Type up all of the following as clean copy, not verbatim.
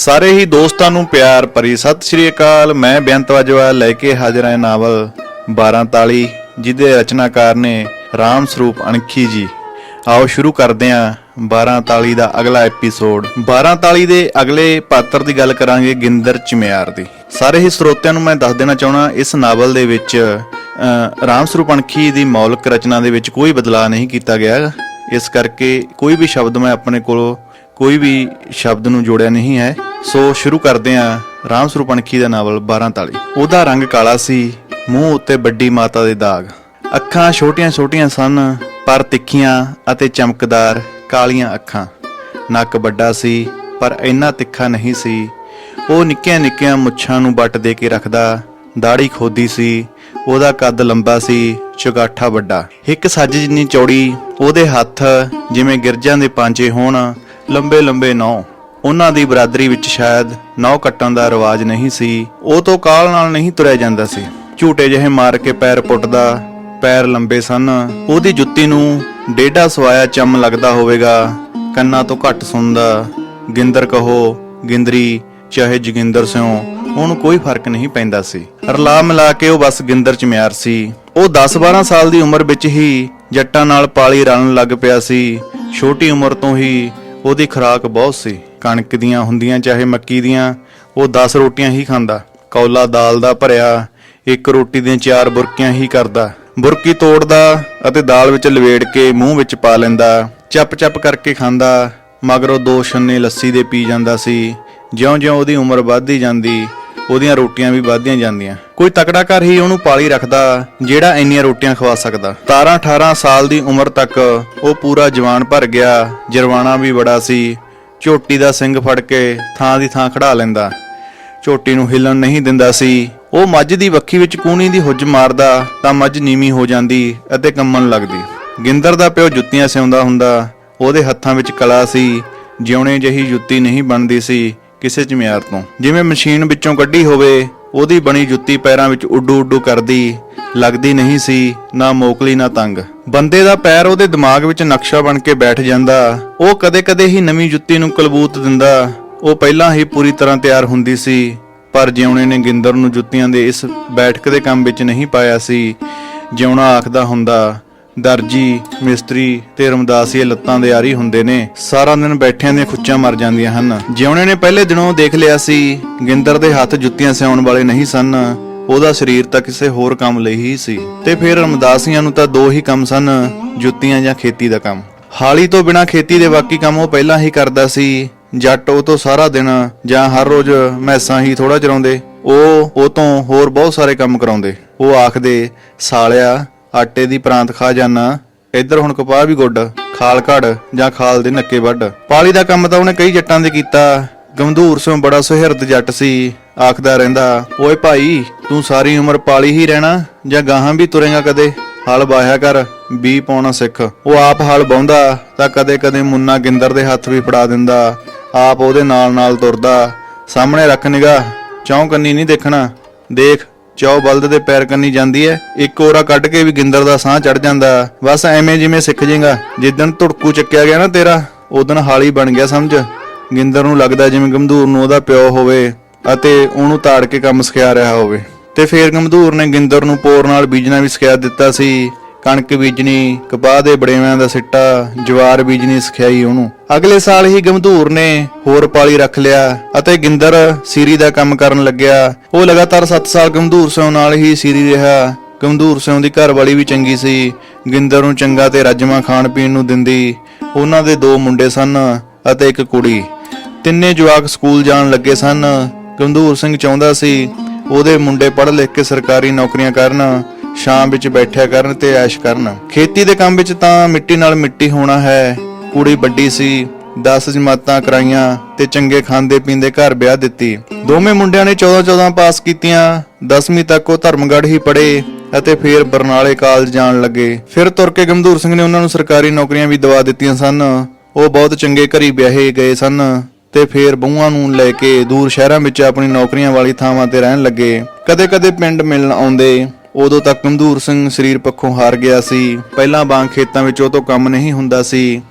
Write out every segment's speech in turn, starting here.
ਸਾਰੇ ਹੀ ਦੋਸਤਾਂ ਨੂੰ ਪਿਆਰ ਭਰੀ ਸਤਿ ਸ਼੍ਰੀ ਅਕਾਲ। ਮੈਂ ਬੇਅੰਤ ਵਾਜਵਾ ਲੈ ਕੇ ਹਾਜ਼ਰ ਹਾਂ ਨਾਵਲ 12 ਤਾਲੀ, ਜਿਹਦੇ ਰਚਨਾਕਾਰ ਨੇ ਰਾਮ ਸਰੂਪ ਅਣਖੀ ਜੀ। ਆਓ ਸ਼ੁਰੂ ਕਰਦੇ ਹਾਂ 12 ਤਾਲੀ ਦਾ ਅਗਲਾ ਐਪੀਸੋਡ। 12 ਤਾਲੀ ਦੇ ਅਗਲੇ ਪਾਤਰ ਦੀ ਗੱਲ ਕਰਾਂਗੇ ਗਿੰਦਰ ਚਮਿਆਰ ਦੀ। ਸਾਰੇ ਹੀ ਸਰੋਤਿਆਂ ਨੂੰ ਮੈਂ ਦੱਸ ਦੇਣਾ ਚਾਹਣਾ, ਇਸ ਨਾਵਲ ਦੇ ਵਿੱਚ ਰਾਮ ਸਰੂਪ ਅਣਖੀ ਦੀ ਮੌਲਿਕ ਰਚਨਾ ਦੇ ਵਿੱਚ ਕੋਈ ਬਦਲਾਅ ਨਹੀਂ ਕੀਤਾ ਗਿਆ। ਇਸ ਕਰਕੇ ਕੋਈ ਵੀ ਸ਼ਬਦ ਮੈਂ ਆਪਣੇ ਕੋਲੋਂ ਕੋਈ ਵੀ ਸ਼ਬਦ ਨੂੰ ਜੋੜਿਆ ਨਹੀਂ ਹੈ। ਸੋ ਸ਼ੁਰੂ ਕਰਦੇ ਹਾਂ ਰਾਮ ਸਰੂਪ ਅਣਖੀ ਦਾ ਨਾਵਲ 12 ਤਾਲੀ। ਉਹਦਾ ਰੰਗ ਕਾਲਾ ਸੀ, ਮੂੰਹ ਉੱਤੇ ਵੱਡੀ ਮਾਤਾ ਦੇ ਦਾਗ, ਅੱਖਾਂ ਛੋਟੀਆਂ ਛੋਟੀਆਂ ਸਨ ਪਰ ਤਿੱਖੀਆਂ ਅਤੇ ਚਮਕਦਾਰ ਕਾਲੀਆਂ ਅੱਖਾਂ। ਨੱਕ ਵੱਡਾ ਸੀ ਪਰ ਇੰਨਾ ਤਿੱਖਾ ਨਹੀਂ ਸੀ। ਉਹ ਨਿੱਕੀਆਂ ਨਿੱਕੀਆਂ ਮੁੱਛਾਂ ਨੂੰ ਵੱਟ ਦੇ ਕੇ ਰੱਖਦਾ। ਦਾੜੀ ਖੋਦੀ ਸੀ। ਉਹਦਾ ਕੱਦ ਲੰਬਾ ਸੀ, ਚੁਗਾਠਾ ਵੱਡਾ, ਹਿੱਕ ਸੱਜ ਜਿੰਨੀ ਚੌੜੀ। ਉਹਦੇ ਹੱਥ ਜਿਵੇਂ ਗਿਰਜਾਂ ਦੇ ਪਾਂਚੇ ਹੋਣ, ਲੰਬੇ ਲੰਬੇ ਨਹੁੰ। ਉਹਨਾਂ ਦੀ ਬਰਾਦਰੀ ਵਿੱਚ ਸ਼ਾਇਦ ਨਹੁੰ ਕੱਟਣ ਦਾ ਰਿਵਾਜ ਨਹੀਂ ਸੀ। ਉਹ ਤੋਂ ਕਾਲ ਨਾਲ ਨਹੀਂ ਤੁਰਿਆ ਜਾਂਦਾ ਸੀ। ਝੂਟੇ ਜਿਹੇ ਮਾਰ ਕੇ ਪੈਰ ਪੁੱਟਦਾ। ਪੈਰ ਲੰਬੇ ਸਨ। ਉਹਦੀ ਜੁੱਤੀ ਨੂੰ ਡੇਢਾ ਸਵਾਇਆ ਚੰਮ ਲੱਗਦਾ ਹੋਵੇਗਾ। ਕੰਨਾਂ ਤੋਂ ਘੱਟ ਸੁਣਦਾ। ਗਿੰਦਰ ਕਹੋ ਗਿੰਦਰੀ ਚਾਹੇ ਜੋਗਿੰਦਰ ਸਿਓ, ਉਹਨੂੰ ਕੋਈ ਫਰਕ ਨਹੀਂ ਪੈਂਦਾ ਸੀ। ਰਲਾ ਮਿਲਾ ਕੇ ਉਹ ਬਸ ਗਿੰਦਰ ਚਮਿਆਰ ਸੀ। ਉਹ 10-12 ਸਾਲ ਦੀ ਉਮਰ ਵਿੱਚ ਹੀ ਜੱਟਾਂ ਨਾਲ ਪਾਲੀ ਰਲਣ ਲੱਗ ਪਿਆ ਸੀ। ਛੋਟੀ ਉਮਰ ਤੋਂ ਹੀ ਉਹਦੀ ਖੁਰਾਕ ਬਹੁਤ ਸੀ। ਕਣਕ ਦੀਆਂ ਹੁੰਦੀਆਂ ਚਾਹੇ ਮੱਕੀ ਦੀਆਂ, ਉਹ 10 ਰੋਟੀਆਂ ਹੀ ਖਾਂਦਾ। ਕੌਲਾ ਦਾਲ ਦਾ ਭਰਿਆ, ਇੱਕ ਰੋਟੀ ਦੀਆਂ 4 ਬੁਰਕੀਆਂ ਹੀ ਕਰਦਾ। ਬੁਰਕੀ ਤੋੜਦਾ ਅਤੇ ਦਾਲ ਵਿੱਚ ਲਵੇੜ ਕੇ ਮੂੰਹ ਵਿੱਚ ਪਾ ਲੈਂਦਾ। ਚੱਪ ਚੱਪ ਕਰਕੇ ਖਾਂਦਾ। ਮਗਰੋਂ 2 ਛੰਨੇ ਲੱਸੀ ਦੇ ਪੀ ਜਾਂਦਾ ਸੀ। ਜਿਉਂ-ਜਿਉਂ ਉਹਦੀ ਉਮਰ ਵੱਧਦੀ ਜਾਂਦੀ, ਉਹਦੀਆਂ ਰੋਟੀਆਂ ਵੀ ਵੱਧਦੀਆਂ ਜਾਂਦੀਆਂ। ਕੋਈ ਤਕੜਾ ਘਰ ਹੀ ਉਹਨੂੰ ਪਾਲੀ ਰੱਖਦਾ, ਜਿਹੜਾ ਇੰਨੀਆਂ ਰੋਟੀਆਂ ਖਵਾ ਸਕਦਾ। 17-18 ਸਾਲ ਦੀ ਉਮਰ ਤੱਕ ਉਹ ਪੂਰਾ ਜਵਾਨ ਭਰ ਗਿਆ। ਜਰਵਾਣਾ ਵੀ ਬੜਾ ਸੀ। ਝੋਟੀ ਦਾ ਸਿੰਗ ਫੜ ਕੇ ਥਾਂ ਦੀ ਥਾਂ ਖੜਾ ਲੈਂਦਾ। ਝੋਟੀ ਨੂੰ ਹਿੱਲਣ ਨਹੀਂ ਦਿੰਦਾ ਸੀ। ਉਹ ਮੱਝ ਦੀ ਵੱਖੀ ਵਿੱਚ ਕੂਣੀ ਦੀ ਹੁੱਜ ਮਾਰਦਾ ਤਾਂ ਮੱਝ ਨੀਵੀਂ ਹੋ ਜਾਂਦੀ ਅਤੇ ਕੰਮਣ ਲੱਗਦੀ। ਗਿੰਦਰ ਦਾ ਪਿਓ ਜੁੱਤੀਆਂ ਸਿਉਂਦਾ ਹੁੰਦਾ। ਉਹਦੇ ਹੱਥਾਂ ਵਿੱਚ ਕਲਾ ਸੀ। ਜਿਉਣੇ ਜਿਹੀ ਜੁੱਤੀ ਨਹੀਂ ਬਣਦੀ ਸੀ ਕਿਸੇ ਚਮਿਆਰ ਤੋਂ। ਜਿਵੇਂ ਮਸ਼ੀਨ ਵਿੱਚੋਂ ਕੱਢੀ ਹੋਵੇ, ਉਹਦੀ ਬਣੀ ਜੁੱਤੀ ਪੈਰਾਂ ਵਿੱਚ ਉੱਡੂ ਉੱਡੂ ਕਰਦੀ ਲੱਗਦੀ ਨਹੀਂ ਸੀ, ਨਾ ਮੋਕਲੀ ਨਾ ਤੰਗ। ਬੰਦੇ ਦਾ ਪੈਰ ਉਹਦੇ ਦਿਮਾਗ ਵਿੱਚ ਨਕਸ਼ਾ ਬਣ ਕੇ ਬੈਠ ਜਾਂਦਾ। ਉਹ ਕਦੇ-ਕਦੇ ਹੀ ਨਵੀਂ ਜੁੱਤੀ ਨੂੰ ਕਲਬੂਤ ਦਿੰਦਾ। ਉਹ ਪਹਿਲਾਂ ਹੀ ਪੂਰੀ ਤਰ੍ਹਾਂ ਤਿਆਰ ਹੁੰਦੀ ਸੀ, ਪਰ ਜਿਉਣੇ ਨੇ ਗਿੰਦਰ ਨੂੰ ਜੁੱਤੀਆਂ ਦੇ ਇਸ ਬੈਠਕ ਦੇ ਕੰਮ ਵਿੱਚ ਨਹੀਂ ਪਾਇਆ ਸੀ। ਜਿਉਣਾ ਆਖਦਾ ਹੁੰਦਾ, ਦਰਜੀ ਮਿਸਤਰੀ ਤੇ ਰਮਦਾਸੀਏ ਲੱਤਾਂ ਦੇ ਆਰੀ ਹੁੰਦੇ ਨੇ, ਸਾਰਾ ਦਿਨ ਬੈਠਿਆਂ ਦੀਆਂ ਖੁੱਚਾਂ ਮਰ ਜਾਂਦੀਆਂ ਹਨ। ਜਿਉਣੇ ਨੇ ਪਹਿਲੇ ਦਿਨੋਂ ਦੇਖ ਲਿਆ ਸੀ ਗਿੰਦਰ ਦੇ ਹੱਥ ਜੁੱਤੀਆਂ ਸਿਉਣ ਵਾਲੇ ਨਹੀਂ ਸਨ। ਉਹਦਾ ਸਰੀਰ ਤਾਂ ਕਿਸੇ ਹੋਰ ਕੰਮ ਲਈ ਹੀ ਸੀ। ਤੇ ਫਿਰ ਰਮਦਾਸੀਆਂ ਨੂੰ ਤਾਂ 2 ਹੀ ਕੰਮ ਸਨ, ਜੁੱਤੀਆਂ ਜਾਂ ਖੇਤੀ ਦਾ ਕੰਮ। ਹਾਲੀ ਤੋਂ ਬਿਨਾਂ ਖੇਤੀ ਦੇ ਬਾਕੀ ਕੰਮ ਉਹ ਪਹਿਲਾਂ ਹੀ ਕਰਦਾ ਸੀ। ਜੱਟ ਉਹ ਤੋਂ ਸਾਰਾ ਦਿਨ ਜਾਂ ਹਰ ਰੋਜ਼ ਮੈਸਾਂ ਹੀ ਥੋੜਾ ਚਰਾਉਂਦੇ। ਉਹ ਤੋਂ ਹੋਰ ਬਹੁਤ ਸਾਰੇ ਕੰਮ ਕਰਾਉਂਦੇ। ਉਹ ਆਖਦੇ, ਸਾਲਿਆ ਆਟੇ ਦੀ ਪ੍ਰਾਂਤ ਖਾ ਜਾਣਾ, ਇੱਧਰ ਹੁਣ ਕਪਾਹ ਵੀ ਗੁੱਡ, ਖਾਲ ਘੜ ਜਾਂ ਖਾਲ ਦੇ ਨੱਕੇ ਵੱਢ। ਪਾਲੀ ਦਾ ਕੰਮ ਤਾਂ ਉਹਨੇ ਕਈ ਜੱਟਾਂ ਦੇ ਕੀਤਾ। ਗੰਧੂਰ ਸਿੰਘ ਬੜਾ ਸੁਹਿਰਦ ਜੱਟ ਸੀ। ਆਖਦਾ ਰਹਿੰਦਾ, ਓਏ ਭਾਈ ਤੂੰ ਸਾਰੀ ਉਮਰ ਪਾਲੀ ਹੀ ਰਹਿਣਾ ਜਾਂ ਗਾਹਾਂ ਵੀ ਤੁਰੇਗਾ? ਕਦੇ ਹਲ ਵਾਹਿਆ ਕਰ, ਬੀ ਪਾਉਣਾ ਸਿੱਖ। ਉਹ ਆਪ ਹਲ ਵਾਹੁੰਦਾ ਤਾਂ ਕਦੇ-ਕਦੇ ਮੁੰਨਾ ਗਿੰਦਰ ਦੇ ਹੱਥ ਵੀ ਫੜਾ ਦਿੰਦਾ। ਆਪ ਉਹਦੇ ਨਾਲ ਤੁਰਦਾ। ਸਾਹਮਣੇ ਰੱਖ ਨਿਗਾਹ, ਚੌਂ ਕੰਨੀ ਨਹੀਂ ਦੇਖਣਾ। ਦੇਖ ਚੌ ਬਲਦ ਦੇ ਪੈਰ ਕੰਨੀ ਜਾਂਦੀ ਐ। ਇੱਕ ਓਰਾ ਕੱਢ ਕੇ ਵੀ ਗਿੰਦਰ ਦਾ ਸਾਹ ਚੜ ਜਾਂਦਾ। ਬਸ ਐਵੇਂ ਜਿਵੇਂ ਸਿੱਖ ਜੇਗਾ। ਜਿੱਦਣ ਧੁੜਕੂ ਚੱਕਿਆ ਗਿਆ ਨਾ ਤੇਰਾ, ਉਦਣ ਹਾਲੀ ਬਣ ਗਿਆ ਸਮਝ। ਗਿੰਦਰ ਨੂੰ ਲੱਗਦਾ ਜਿਵੇਂ ਗੰਧੂਰ ਨੂੰ ਉਹਦਾ ਪਿਓ ਹੋਵੇ ਅਤੇ ਉਹਨੂੰ ਤਾੜ ਕੇ ਕੰਮ ਸਿਖਾ ਰਿਹਾ ਹੋਵੇ। ਤੇ ਫੇਰ ਗੰਧੂਰ ਨੇ ਗਿੰਦਰ ਨੂੰ ਪੋਰ ਨਾਲ ਬੀਜਣਾ ਵੀ ਸਿਖਾ ਦਿੱਤਾ ਸੀ। ਕਣਕ ਬੀਜਣੀ, ਕਪਾਹ ਦੇ ਬੜੇਵਿਆਂ ਦਾ ਸਿੱਟਾ, ਜਵਾਰ ਬੀਜਣੀ ਸਿਖਾਈ ਉਹਨੂੰ। ਅਗਲੇ ਸਾਲ ਹੀ ਗੰਧੂਰ ਨੇ ਹੋਰ ਪਾਲੀ ਰੱਖ ਲਿਆ ਅਤੇ ਗਿੰਦਰ ਸੀਰੀ ਦਾ ਕੰਮ ਕਰਨ ਲੱਗਿਆ। ਉਹ ਲਗਾਤਾਰ 7 ਸਾਲ ਗੰਧੂਰ ਸਿੰਘ ਨਾਲ ਹੀ ਸੀਰੀ ਰਿਹਾ। ਗੰਧੂਰ ਸਿੰਘ ਦੀ ਘਰਵਾਲੀ ਵੀ ਚੰਗੀ ਸੀ। ਗਿੰਦਰ ਨੂੰ ਚੰਗਾ ਤੇ ਰੱਜਵਾਂ ਖਾਣ ਪੀਣ ਨੂੰ ਦਿੰਦੀ। ਉਹਨਾਂ ਦੇ 2 ਮੁੰਡੇ ਸਨ ਅਤੇ ਇੱਕ ਕੁੜੀ। ਤਿੰਨੇ ਜਵਾਕ ਸਕੂਲ ਜਾਣ ਲੱਗੇ ਸਨ। ਗੰਧੂਰ ਸਿੰਘ ਚਾਹੁੰਦਾ ਸੀ ਉਹਦੇ ਮੁੰਡੇ ਪੜ੍ਹ ਲਿਖ ਕੇ ਸਰਕਾਰੀ ਨੌਕਰੀਆਂ ਕਰਨ, ਸ਼ਾਮ ਵਿੱਚ ਬੈਠਿਆ ਕਰਨ ਤੇ ਐਸ਼ ਕਰਨ। ਖੇਤੀ ਦੇ ਕੰਮ ਵਿੱਚ ਤਾਂ ਮਿੱਟੀ ਨਾਲ ਮਿੱਟੀ ਹੋਣਾ ਹੈ। ਕੁੜੀ ਵੱਡੀ ਸੀ। 10 ਜਮਾਤਾਂ ਕਰਾਈਆਂ ਤੇ ਚੰਗੇ ਖਾਂਦੇ ਪੀਂਦੇ ਘਰ ਵਿਆਹ ਦਿੱਤੀ। ਦੋਵੇਂ ਮੁੰਡਿਆਂ ਨੇ 14 ਪਾਸ ਕੀਤੀਆਂ। 10ਵੀਂ ਤੱਕ ਉਹ ਧਰਮਗੜ੍ਹ ਹੀ ਪੜ੍ਹੇ ਅਤੇ ਫਿਰ ਬਰਨਾਲੇ ਕਾਲਜ ਜਾਣ ਲੱਗੇ। ਫਿਰ ਤੁਰ ਕੇ ਗੰਧੂਰ ਸਿੰਘ ਨੇ ਉਹਨਾਂ ਨੂੰ ਸਰਕਾਰੀ ਨੌਕਰੀਆਂ ਵੀ ਦਵਾ ਦਿੱਤੀਆਂ ਸਨ। ਉਹ ਬਹੁਤ ਚੰਗੇ ਘਰੀ ਵਿਆਹੇ ਗਏ ਸਨ ਤੇ ਫਿਰ ਬਹੂਆਂ ਨੂੰ ਲੈ ਕੇ ਦੂਰ ਸ਼ਹਿਰਾਂ ਵਿੱਚ ਆਪਣੀ ਨੌਕਰੀਆਂ ਵਾਲੀ ਥਾਵਾਂ ਤੇ ਰਹਿਣ ਲੱਗੇ। ਕਦੇ-ਕਦੇ ਪਿੰਡ ਮਿਲਣ ਆਉਂਦੇ। ਉਦੋਂ ਤੱਕ ਗੰਧੂਰ ਸਿੰਘ ਸਰੀਰ ਪੱਖੋਂ ਹਾਰ ਗਿਆ ਸੀ। ਪਹਿਲਾਂ ਵਾਂਗ ਖੇਤਾਂ ਵਿੱਚ ਉਹ ਤੋਂ ਕੰਮ ਨਹੀਂ ਹੁੰਦਾ ਸੀ।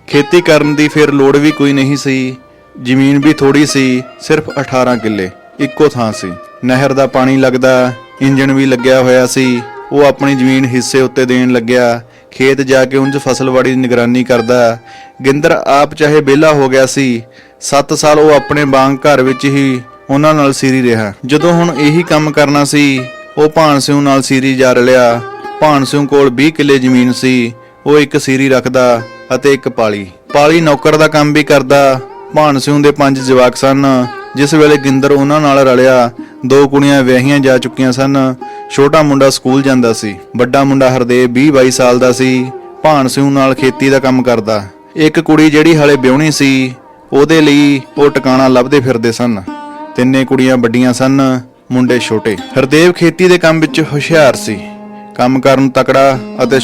ਖੇਤੀ ਕਰਨ ਦੀ ਫਿਰ ਲੋੜ ਵੀ ਕੋਈ ਨਹੀਂ ਸੀ। ਜ਼ਮੀਨ ਵੀ ਥੋੜੀ ਸੀ, ਸਿਰਫ 18 ਕਿੱਲੇ ਇੱਕੋ ਥਾਂ ਸੀ। ਨਹਿਰ ਦਾ ਪਾਣੀ ਲੱਗਦਾ, ਇੰਜਣ ਵੀ ਲੱਗਿਆ ਹੋਇਆ ਸੀ। ਉਹ ਆਪਣੀ ਜ਼ਮੀਨ ਹਿੱਸੇ ਉੱਤੇ ਦੇਣ ਲੱਗਿਆ। ਖੇਤ ਜਾ ਕੇ ਉਂਝ ਫਸਲਵਾੜੀ ਦੀ ਨਿਗਰਾਨੀ ਕਰਦਾ। ਗਿੰਦਰ ਆਪ ਚਾਹੇ ਵਿਹਲਾ ਹੋ ਗਿਆ ਸੀ। 7 ਸਾਲ ਉਹ ਆਪਣੇ ਬਾਂਗ ਘਰ ਵਿੱਚ ਹੀ ਉਹਨਾਂ ਨਾਲ ਸੀਰੀ ਰਿਹਾ। ਜਦੋਂ ਹੁਣ ਇਹੀ ਕੰਮ ਕਰਨਾ ਸੀ, ਉਹ ਭਾਨ ਸਿੰਘ ਨਾਲ ਸੀਰੀ ਜਾ ਰਲਿਆ। ਭਾਨ ਸਿੰਘ ਕੋਲ 20 ਕਿੱਲੇ ਜ਼ਮੀਨ ਸੀ। ਉਹ ਇੱਕ ਸੀਰੀ ਰੱਖਦਾ ਅਤੇ ਇੱਕ ਪਾਲੀ ਨੌਕਰ ਦਾ ਕੰਮ ਵੀ ਕਰਦਾ। ਭਾਨ ਸਿੰਘ ਦੇ 5 ਜਵਾਕ ਸਨ। ਜਿਸ ਵੇਲੇ ਗਿੰਦਰ ਉਹਨਾਂ ਨਾਲ ਰਲਿਆ, 2 ਕੁੜੀਆਂ ਵਿਆਹੀਆਂ ਜਾ ਚੁੱਕੀਆਂ ਸਨ। ਛੋਟਾ ਮੁੰਡਾ ਸਕੂਲ ਜਾਂਦਾ ਸੀ। ਵੱਡਾ ਮੁੰਡਾ ਹਰਦੇਵ 20-22 ਸਾਲ ਦਾ ਸੀ। ਭਾਨ ਸਿੰਘ ਨਾਲ ਖੇਤੀ ਦਾ ਕੰਮ ਕਰਦਾ। ਇੱਕ ਕੁੜੀ ਜਿਹੜੀ ਹਲੇ ਵਿਆਹੁਣੀ ਸੀ, ਉਹਦੇ ਲਈ ਉਹ ਟਿਕਾਣਾ ਲੱਭਦੇ ਫਿਰਦੇ ਸਨ। 3 ਕੁੜੀਆਂ ਵੱਡੀਆਂ ਸਨ, ਮੁੰਡੇ ਛੋਟੇ। ਹਰਦੇਵ ਖੇਤੀ ਦੇ ਕੰਮ ਵਿੱਚ ਹੁਸ਼ਿਆਰ ਸੀ, ਕੰਮ ਕਰਨ ਤਕੜਾ ਅਤੇ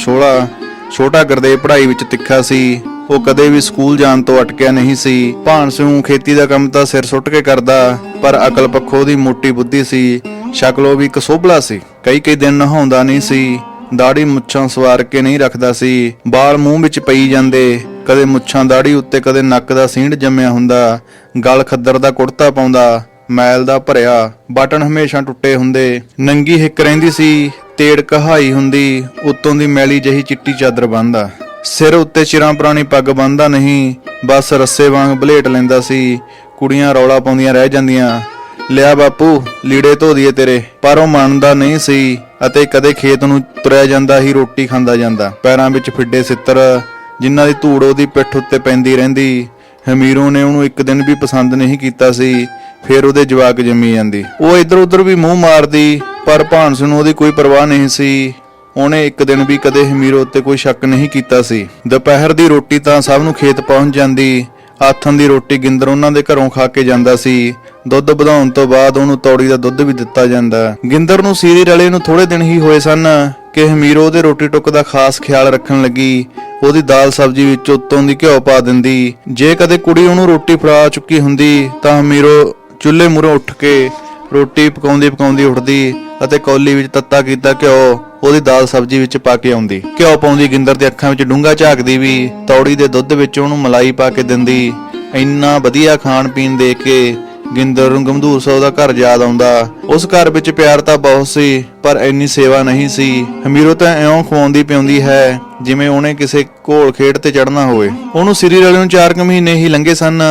ਛੋਟਾ ਗੁਰਦੇਵ ਪੜ੍ਹਾਈ ਵਿੱਚ ਤਿੱਖਾ ਸੀ। ਉਹ ਕਦੇ ਵੀ ਸਕੂਲ ਜਾਣ ਤੋਂ ਅਟਕਿਆ ਨਹੀਂ ਸੀ। ਭਾਨ ਸਿੰਘ ਖੇਤੀ ਦਾ ਕੰਮ ਤਾਂ ਸਿਰ ਸੁੱਟ ਕੇ ਕਰਦਾ, ਪਰ ਅਕਲ ਪੱਖੋਂ ਉਹਦੀ ਮੋਟੀ ਬੁੱਧੀ ਸੀ। ਸ਼ਕਲੋਂ ਵੀ ਕਸੋਬਲਾ ਸੀ। ਕਈ ਦਿਨ ਨਹਾਉਂਦਾ ਨਹੀਂ ਸੀ। ਦਾੜੀ ਮੁੱਛਾਂ ਸਵਾਰ ਕੇ ਨਹੀਂ ਰੱਖਦਾ ਸੀ। ਬਾਲ ਮੂੰਹ ਵਿੱਚ ਪਈ ਜਾਂਦੇ, ਕਦੇ ਮੁੱਛਾਂ ਦਾੜੀ ਉੱਤੇ, ਕਦੇ ਨੱਕ ਦਾ ਸੀਂਢ ਜੰਮਿਆ ਹੁੰਦਾ। ਗਲ ਖੱਦਰ ਦਾ ਕੁੜਤਾ ਪਾਉਂਦਾ, ਮੈਲ ਦਾ ਭਰਿਆ, ਬਟਨ ਹਮੇਸ਼ਾ ਟੁੱਟੇ ਹੁੰਦੇ। ਨੰਗੀ ਹਿੱਕ ਰਹਿੰਦੀ ਸੀ, ਤੇੜ ਕਹਾਈ ਹੁੰਦੀ। ਉੱਤੋਂ ਦੀ ਮੈਲੀ ਜਹੀ ਚਿੱਟੀ ਚਾਦਰ ਬੰਨ੍ਹਦਾ। ਸਿਰ ਉੱਤੇ ਚਿਰਾਂ ਪੁਰਾਣੀ ਪੱਗ ਬੰਨ੍ਹਦਾ ਨਹੀਂ, ਬਸ ਰੱਸੇ ਵਾਂਗ ਬਲੇਟ ਲੈਂਦਾ ਸੀ। ਕੁੜੀਆਂ ਰੌਲਾ ਪਾਉਂਦੀਆਂ ਰਹਿ ਜਾਂਦੀਆਂ, ਲਿਆ ਬਾਪੂ ਲੀੜੇ ਧੋ ਦੀਏ ਤੇਰੇ, ਪਰ ਉਹ ਮੰਨਦਾ ਨਹੀਂ ਸੀ ਅਤੇ ਕਦੇ ਖੇਤ ਨੂੰ ਤੁਰਿਆ ਜਾਂਦਾ ਹੀ ਰੋਟੀ ਖਾਂਦਾ ਜਾਂਦਾ। ਪੈਰਾਂ ਵਿੱਚ ਫਿੱਡੇ ਸਿੱਤਰ, ਜਿਨ੍ਹਾਂ ਦੀ ਧੂੜ ਉਹਦੀ ਪਿੱਠ ਉੱਤੇ ਪੈਂਦੀ ਰਹਿੰਦੀ। ਹਮੀਰੋ ਨੇ ਉਹਨੂੰ ਇੱਕ ਦਿਨ ਵੀ ਪਸੰਦ ਨਹੀਂ ਕੀਤਾ ਸੀ। ਫਿਰ ਉਹਦੇ ਜਵਾਕ ਜੰਮੀ ਜਾਂਦੀ। ਉਹ ਇੱਧਰ ਉੱਧਰ ਵੀ ਮੂੰਹ ਮਾਰਦੀ, ਪਰ ਭਾਨ ਸਿੰਘ ਨੂੰ ਉਹਦੀ ਕੋਈ ਪਰਵਾਹ ਨਹੀਂ ਸੀ। ਉਹਨੇ ਇੱਕ ਦਿਨ ਵੀ ਕਦੇ ਹਮੀਰੋ ਉੱਤੇ ਕੋਈ ਸ਼ੱਕ ਨਹੀਂ ਕੀਤਾ ਸੀ। ਦੁਪਹਿਰ ਦੀ ਰੋਟੀ ਤਾਂ ਸਭ ਨੂੰ ਖੇਤ ਪਹੁੰਚ ਜਾਂਦੀ। ਆਥਣ ਦੀ ਰੋਟੀ ਗਿੰਦਰ ਉਹਨਾਂ ਦੇ ਘਰੋਂ ਖਾ ਕੇ ਜਾਂਦਾ ਸੀ। ਦੁੱਧ ਵਧਾਉਣ ਤੋਂ ਬਾਅਦ ਉਹਨੂੰ ਤੌੜੀ ਦਾ ਦੁੱਧ ਵੀ ਦਿੱਤਾ ਜਾਂਦਾ। ਗਿੰਦਰ ਨੂੰ ਸੀਰੀ ਰਲੇ ਨੂੰ ਥੋੜੇ ਦਿਨ ਹੀ ਹੋਏ ਸਨ ਕਿ ਹਮੀਰੋ ਉਹਦੇ ਰੋਟੀ ਟੁੱਕ ਦਾ ਖਾਸ ਖਿਆਲ ਰੱਖਣ ਲੱਗੀ। ਉਹਦੀ ਦਾਲ ਸਬਜ਼ੀ ਵਿੱਚ ਉੱਤੋਂ ਦੀ ਘਿਓ ਪਾ ਦਿੰਦੀ। ਜੇ ਕਦੇ ਕੁੜੀ ਉਹਨੂੰ ਰੋਟੀ ਫੜਾ ਚੁੱਕੀ ਹੁੰਦੀ ਤਾਂ ਹਮੀਰੋ ਚੁੱਲ੍ਹੇ ਮੂਹਰੋਂ ਉੱਠ ਕੇ ਰੋਟੀ ਪਕਾਉਂਦੀ ਉੱਠਦੀ ਅਤੇ ਕੌਲੀ ਵਿੱਚ ਤੱਤਾ ਕੀਤਾ ਘਿਓ ਉਹਦੀ ਦਾਲ ਸਬਜ਼ੀ ਵਿੱਚ ਪਾ ਕੇ ਆਉਂਦੀ। ਘਿਓ ਪਾਉਂਦੀ ਗਿੰਦਰ ਦੇ ਅੱਖਾਂ ਵਿੱਚ ਡੂੰਘਾ ਝਾਕਦੀ ਵੀ। ਤੌੜੀ ਦੇ ਦੁੱਧ ਵਿੱਚ ਉਹਨੂੰ ਮਲਾਈ ਪਾ ਕੇ ਦਿੰਦੀ। ਇੰਨਾ ਵਧੀਆ ਖਾਣ ਪੀਣ ਦੇਖ ਕੇ ਗਿੰਦਰ ਨੂੰ ਗੰਭੀਰ ਸੌ ਦਾ ਘਰ ਯਾਦ ਆਉਂਦਾ। ਉਸ ਘਰ ਵਿੱਚ ਪਿਆਰ ਤਾਂ ਬਹੁਤ ਸੀ, ਪਰ ਇੰਨੀ ਸੇਵਾ ਨਹੀਂ ਸੀ। ਹਮੀਰੋ ਤਾਂ ਇਉਂ ਖਵਾਉਂਦੀ ਪਿਆਉਂਦੀ ਹੈ ਜਿਵੇਂ ਉਹਨੇ ਕਿਸੇ ਘੋਲ ਖੇਡ ਤੇ ਚੜ੍ਹਨਾ ਹੋਵੇ। ਉਹਨੂੰ ਸਿਰੀ ਰਲੇ ਨੂੰ 4 ਮਹੀਨੇ ਹੀ ਲੰਘੇ ਸਨ।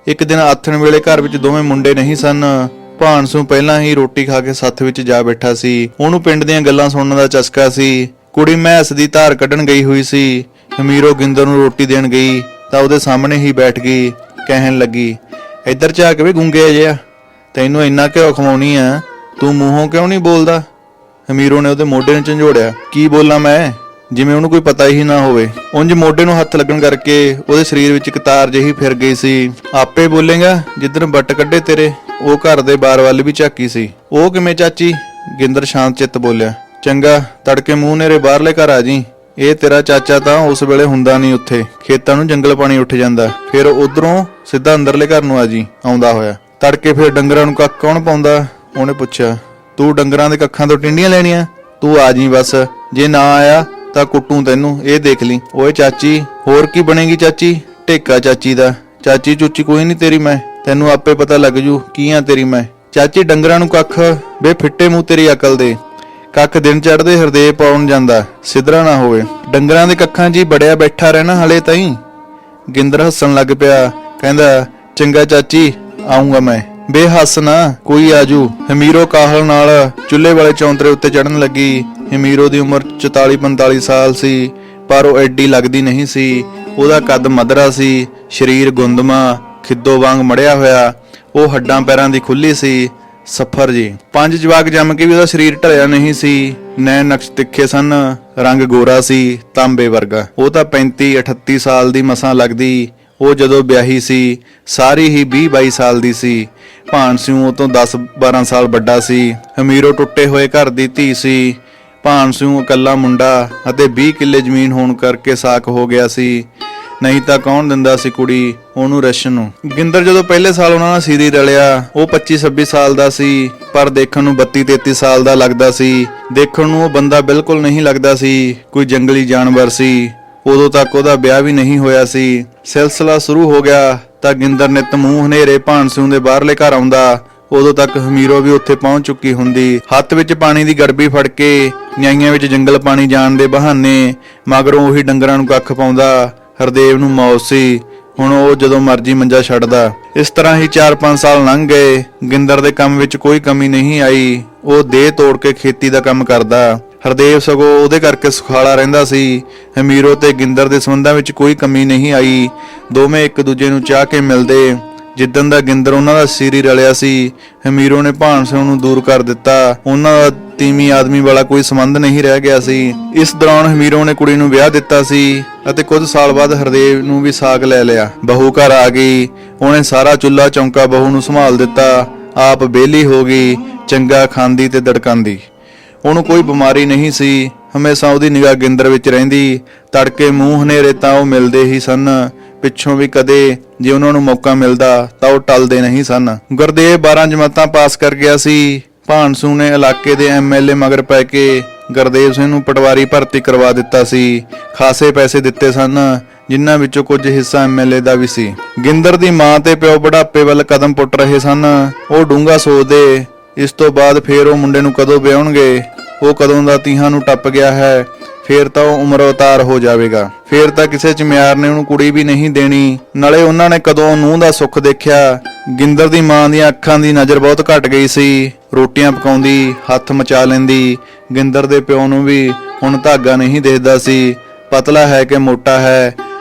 ਇੱਕ ਦਿਨ ਆਥਣ ਵੇਲੇ ਘਰ ਵਿੱਚ ਦੋਵੇਂ ਮੁੰਡੇ ਨਹੀਂ ਸਨ। ਭਾਨ ਸਿੰਘ ਪਹਿਲਾਂ ਹੀ ਰੋਟੀ ਖਾ ਕੇ ਸੱਥ ਵਿੱਚ ਜਾ ਬੈਠਾ ਸੀ। ਉਹਨੂੰ ਪਿੰਡ ਦੀਆਂ ਗੱਲਾਂ ਸੁਣਨ ਦਾ ਚਸਕਾ ਸੀ। ਕੁੜੀ ਮੈਸ ਦੀ ਧਾਰ ਕੱਢਣ ਗਈ ਹੋਈ ਸੀ। ਹਮੀਰੋ ਗਿੰਦਰ ਨੂੰ ਰੋਟੀ ਦੇਣ ਗਈ ਤਾਂ ਉਹਦੇ ਸਾਹਮਣੇ ਹੀ ਬੈਠ ਗਈ। ਕਹਿਣ ਲੱਗੀ, ਇੱਧਰ ਝਾਕ ਵੀ ਗੁੰਗੇ ਜਿਹਾ, ਤੈਨੂੰ ਇੰਨਾ ਘਿਓ ਖਵਾਉਣੀ ਆ, ਤੂੰ ਮੂੰਹੋਂ ਕਿਉਂ ਨਹੀਂ ਬੋਲਦਾ? ਹਮੀਰੋ ਨੇ ਉਹਦੇ ਮੋਢੇ ਨੂੰ ਝੰਜੋੜਿਆ। ਕੀ ਬੋਲਾਂ ਮੈਂ? ਜਿਵੇਂ ਉਹਨੂੰ ਕੋਈ ਪਤਾ ਹੀ ਨਾ ਹੋਵੇ। ਉਂਝ ਮੋਢੇ ਨੂੰ ਹੱਥ ਲੱਗਣ ਕਰਕੇ ਉਹਦੇ ਸਰੀਰ ਵਿੱਚ ਇੱਕ ਤਾਰ ਜਿਹੀ ਫਿਰ ਗਈ ਸੀ। ਆਪੇ ਬੋਲੇਗਾ ਜਿੱਦਣ ਬੱਟ ਕੱਢੇ ਤੇਰੇ। ਉਹ ਘਰ ਦੇ ਬਾਰ ਵੱਲ ਵੀ ਝਾਕੀ ਸੀ। ਉਹ ਕਿਵੇਂ ਚਾਚੀ? ਗਿੰਦਰ ਸ਼ਾਂਤ ਚਿੱਤ ਬੋਲਿਆ। ਚੰਗਾ, ਤੜਕੇ ਮੂੰਹ ਨੇਰੇ ਬਾਹਰਲੇ ਘਰ ਆ ਜੀ। ਇਹ ਤੇਰਾ ਚਾਚਾ ਤਾਂ ਉਸ ਵੇਲੇ ਹੁੰਦਾ ਨਹੀਂ ਉੱਥੇ। ਖੇਤਾਂ ਨੂੰ ਜੰਗਲ ਪਾਣੀ ਉੱਠ ਜਾਂਦਾ। ਫਿਰ ਉਧਰੋਂ ਸਿੱਧਾ ਅੰਦਰਲੇ ਘਰ ਨੂੰ ਆ ਜੀ ਆਉਂਦਾ ਹੋਇਆ। ਤੜਕੇ ਫਿਰ ਡੰਗਰਾਂ ਨੂੰ ਕੱਖ ਕੌਣ ਪਾਉਂਦਾ? ਉਹਨੇ ਪੁੱਛਿਆ। ਤੂੰ ਡੰਗਰਾਂ ਦੇ ਕੱਖਾਂ ਤੋਂ ਟਿੰਡੀਆਂ ਲੈਣੀਆਂ? ਤੂੰ ਆ ਜੀ ਬਸ। ਜੇ ਨਾ ਆਇਆ ਤਾਂ ਕੁੱਟੂ ਤੈਨੂੰ, ਇਹ ਦੇਖ ਲਈ। ਓਏ ਚਾਚੀ, ਹੋਰ ਕੀ ਬਣੇਗੀ ਚਾਚੀ? ਢੇਕਾ ਚਾਚੀ ਦਾ। ਚਾਚੀ ਚੂਚੀ ਕੋਈ ਨਹੀਂ ਤੇਰੀ ਮੈਂ, ਤੈਨੂੰ ਆਪੇ ਪਤਾ ਲੱਗ ਜੂ ਕੀ ਆ ਤੇਰੀ ਮੈਂ। ਚਾਚੀ ਡੰਗਰਾਂ ਨੂੰ ਕੱਖ ਬੇ ਫਿੱਟੇ ਮੂੰਹ ਤੇਰੀ ਅਕਲ ਦੇ। ਕੱਖ ਦਿਨ ਚੜ੍ਹਦੇ ਹਰਦੇਵ ਪਾਉਣ ਜਾਂਦਾ, ਸਿੱਧਰਾ ਨਾ ਹੋਵੇ। ਡੰਗਰਾਂ ਦੇ ਕੱਖਾਂ 'ਚ ਹੀ ਬੜਿਆ ਬੈਠਾ ਰਹਿਣਾ ਹਲੇ ਤਾਈਂ। ਗਿੰਦਰ ਹੱਸਣ ਲੱਗ ਪਿਆ। ਕਹਿੰਦਾ, ਚੰਗਾ ਚਾਚੀ, ਆਉਂਗਾ ਮੈਂ। ਬੇ ਹੱਸ ਨਾ, ਕੋਈ ਆਜੂ। ਹਮੀਰੋ ਕਾਹਲ ਨਾਲ ਚੁੱਲ੍ਹੇ ਵਾਲੇ ਚੌਂਤਰੇ ਉੱਤੇ ਚੜ੍ਹਨ ਲੱਗੀ। ਹਮੀਰੋ ਦੀ ਉਮਰ 44-45 ਸਾਲ ਸੀ, ਪਰ ਉਹ ਐਡੀ ਲੱਗਦੀ ਨਹੀਂ ਸੀ। ਉਹਦਾ ਕੱਦ ਮਧਰਾ ਸੀ, ਸਰੀਰ ਗੁੰਦਮਾ, ਖਿੱਦੋ ਵਾਂਗ ਮੜਿਆ ਹੋਇਆ। ਉਹ ਹੱਡਾਂ ਪੈਰਾਂ ਦੀ ਖੁੱਲੀ ਸੀ, ਸਫਰ ਜੀ। 5 ਜਵਾਕ ਜੰਮ ਕੇ ਵੀ ਉਹਦਾ ਸਰੀਰ ਢਲਿਆ ਨਹੀਂ ਸੀ। ਨੈਣ ਨਕਸ਼ ਤਿੱਖੇ ਸਨ, ਰੰਗ ਗੋਰਾ ਸੀ, ਤਾਂਬੇ ਵਰਗਾ। ਉਹ ਤਾਂ 35-38 ਸਾਲ ਦੀ ਮਸਾਂ ਲੱਗਦੀ। ਉਹ ਜਦੋਂ ਵਿਆਹੀ ਸੀ ਸਾਰੀ ਹੀ 20-22 ਸਾਲ ਦੀ ਸੀ। ਭਾਨ ਸਿੰਘ ਉਹ ਤੋਂ 10-12 ਸਾਲ ਵੱਡਾ ਸੀ। ਹਮੀਰੋ ਟੁੱਟੇ ਹੋਏ ਘਰ ਦੀ ਧੀ ਸੀ। ਭਾਨ ਸਿੰਘ ਇਕੱਲਾ ਮੁੰਡਾ ਅਤੇ 20 ਕਿੱਲੇ ਜ਼ਮੀਨ ਹੋਣ ਕਰਕੇ ਸਾਕ ਹੋ ਗਿਆ ਸੀ। ਨਹੀਂ ਤਾਂ ਕੌਣ ਦਿੰਦਾ ਸੀ ਕੁੜੀ ਉਹਨੂੰ ਰਸ਼ਨ ਨੂੰ। ਗਿੰਦਰ ਜਦੋਂ ਪਹਿਲੇ ਸਾਲ ਉਹਨਾਂ ਨਾਲ ਸੀਰੀ ਰਲਿਆ, ਉਹ 25-26 ਸਾਲ ਦਾ ਸੀ, ਪਰ ਦੇਖਣ ਨੂੰ 32-33 ਸਾਲ ਦਾ ਲੱਗਦਾ ਸੀ। ਦੇਖਣ ਨੂੰ ਉਹ ਬੰਦਾ ਬਿਲਕੁਲ ਨਹੀਂ ਲੱਗਦਾ ਸੀ, ਕੋਈ ਜੰਗਲੀ ਜਾਨਵਰ ਸੀ। ਉਦੋਂ ਤੱਕ ਉਹਦਾ ਵਿਆਹ ਵੀ ਨਹੀਂ ਹੋਇਆ ਸੀ। ਸਿਲਸਿਲਾ ਸ਼ੁਰੂ ਹੋ ਗਿਆ ਤਾਂ ਗਿੰਦਰ ਨਿੱਤ ਮੂੰਹ ਹਨੇਰੇ ਭਾਨ ਸਿੰਘ ਦੇ ਬਾਹਰਲੇ ਘਰ ਆਉਂਦਾ। ਉਦੋਂ ਤੱਕ ਹਮੀਰੋ ਵੀ ਉੱਥੇ ਪਹੁੰਚ ਚੁੱਕੀ ਹੁੰਦੀ। ਹੱਥ ਵਿੱਚ ਪਾਣੀ ਦੀ ਗੜਬੀ ਫੜ ਕੇ ਨਿਆਈਆਂ ਵਿੱਚ ਜੰਗਲ ਪਾਣੀ ਜਾਣ ਦੇ ਬਹਾਨੇ ਮਗਰੋਂ ਉਹੀ ਡੰਗਰਾਂ ਨੂੰ ਕੱਖ ਪਾਉਂਦਾ। ਹਰਦੇਵ ਨੂੰ ਮੌਤ ਸੀ, ਹੁਣ ਉਹ ਜਦੋਂ ਮਰਜ਼ੀ ਮੰਜਾ ਛੱਡਦਾ। ਇਸ ਤਰ੍ਹਾਂ ਹੀ 4-5 ਸਾਲ ਲੰਘ ਗਏ। ਗਿੰਦਰ ਦੇ ਕੰਮ ਵਿੱਚ ਕੋਈ ਕਮੀ ਨਹੀਂ ਆਈ। ਉਹ ਦੇਹ ਤੋੜ ਕੇ ਖੇਤੀ ਦਾ ਕੰਮ ਕਰਦਾ। ਹਰਦੇਵ ਸਗੋਂ ਉਹਦੇ ਕਰਕੇ ਸੁਖਾਲਾ ਰਹਿੰਦਾ ਸੀ। ਹਮੀਰੋ ਤੇ ਗਿੰਦਰ ਦੇ ਸੰਬੰਧਾਂ ਵਿੱਚ ਕੋਈ ਕਮੀ ਨਹੀਂ ਆਈ। ਦੋਵੇਂ ਇੱਕ ਦੂਜੇ ਨੂੰ ਚਾਹ ਕੇ ਮਿਲਦੇ। ਜਿੱਦਣ ਦਾ ਗਿੰਦਰ ਉਹਨਾਂ ਦਾ ਸਿਰੀ ਰਲਿਆ ਸੀ, ਹਮੀਰੋ ਨੇ ਭਾਨ ਸਿੰਘ ਨੂੰ ਦੂਰ ਕਰ ਦਿੱਤਾ। ਉਹਨਾਂ ਦਾ ਤੀਵੀਂ ਆਦਮੀ ਵਾਲਾ ਕੋਈ ਸੰਬੰਧ ਨਹੀਂ ਰਹਿ ਗਿਆ ਸੀ। ਇਸ ਦੌਰਾਨ ਹਮੀਰੋ ਨੇ ਕੁੜੀ ਨੂੰ ਵਿਆਹ ਦਿੱਤਾ ਸੀ ਅਤੇ ਕੁਝ ਸਾਲ ਬਾਅਦ ਹਰਦੇਵ ਨੂੰ ਵੀ ਸਾਕ ਲੈ ਲਿਆ। ਬਹੂ ਘਰ ਆ ਗਈ। ਉਹਨੇ ਸਾਰਾ ਚੁੱਲ੍ਹਾ ਚੌਂਕਾ ਬਹੂ ਨੂੰ ਸੰਭਾਲ ਦਿੱਤਾ। ਆਪ ਵਿਹਲੀ ਹੋ ਗਈ, ਚੰਗਾ ਖਾਂਦੀ ਤੇ ਦੜਕਾਂਦੀ। ਉਹਨੂੰ ਕੋਈ ਬਿਮਾਰੀ ਨਹੀਂ ਸੀ। ਹਮੇਸ਼ਾ ਉਹਦੀ ਨਿਗਾਹ ਗਿੰਦਰ ਵਿੱਚ ਰਹਿੰਦੀ। ਤੜਕੇ ਮੂੰਹ ਹਨੇਰੇ ਤਾਂ ਉਹ ਮਿਲਦੇ ਹੀ ਸਨ। ਪਿੱਛੋਂ ਵੀ ਕਦੇ ਜੇ ਉਹਨਾਂ ਨੂੰ ਮੌਕਾ ਮਿਲਦਾ ਤਾਂ ਉਹ ਟਲਦੇ ਨਹੀਂ ਸਨ। ਗੁਰਦੇਵ 12 ਜਮਾਤਾਂ ਪਾਸ ਕਰ ਗਿਆ ਸੀ। ਭਾਨ ਸਿੰਘ ਨੇ ਇਲਾਕੇ ਦੇ ਐਮਐਲਏ ਮਗਰ ਪੈ ਕੇ ਗੁਰਦੇਵ ਸਿੰਘ ਨੂੰ ਪਟਵਾਰੀ ਭਰਤੀ ਕਰਵਾ ਦਿੱਤਾ ਸੀ। ਖਾਸੇ ਪੈਸੇ ਦਿੱਤੇ ਸਨ, ਜਿਨ੍ਹਾਂ ਵਿੱਚੋਂ ਕੁਝ ਹਿੱਸਾ ਐਮਐਲਏ ਦਾ ਵੀ ਸੀ। ਗਿੰਦਰ ਦੀ ਮਾਂ ਤੇ ਪਿਓ ਬੁਢਾਪੇ ਵੱਲ ਕਦਮ ਪੁੱਟ ਰਹੇ ਸਨ। ਉਹ ਡੂੰਘਾ ਸੋਚਦੇ, ਇਸ ਤੋਂ ਬਾਅਦ ਫੇਰ ਉਹ ਮੁੰਡੇ ਨੂੰ ਕਦੋਂ ਵਿਆਹੁਣਗੇ। ਉਹ ਕਦੋਂ ਦਾ 30 ਨੂੰ ਟੱਪ ਗਿਆ ਹੈ। ਫੇਰ ਤਾਂ ਉਹ ਉਮਰ ਅਵਤਾਰ ਹੋ ਜਾਵੇਗਾ। ਫੇਰ ਤਾਂ ਕਿਸੇ ਚਮਿਆਰ ਨੇ ਉਹਨੂੰ ਕੁੜੀ ਵੀ ਨਹੀਂ ਦੇਣੀ। ਨਾਲੇ ਉਹਨਾਂ ਨੇ ਕਦੋਂ ਨੂੰਹ ਦਾ ਸੁੱਖ ਦੇਖਿਆ। ਗਿੰਦਰ ਦੀ ਮਾਂ ਦੀਆਂ ਅੱਖਾਂ ਦੀ ਨਜ਼ਰ ਬਹੁਤ ਘਟ ਗਈ ਸੀ। ਰੋਟੀਆਂ ਪਕਾਉਂਦੀ, ਹੱਥ ਮਚਾ ਲੈਂਦੀ। ਗਿੰਦਰ ਦੇ ਪਿਓ ਨੂੰ ਵੀ ਹੁਣ ਧਾਗਾ ਨਹੀਂ ਦਿਖਦਾ ਸੀ। ਪਤਲਾ ਹੈ ਕਿ ਮੋਟਾ ਹੈ,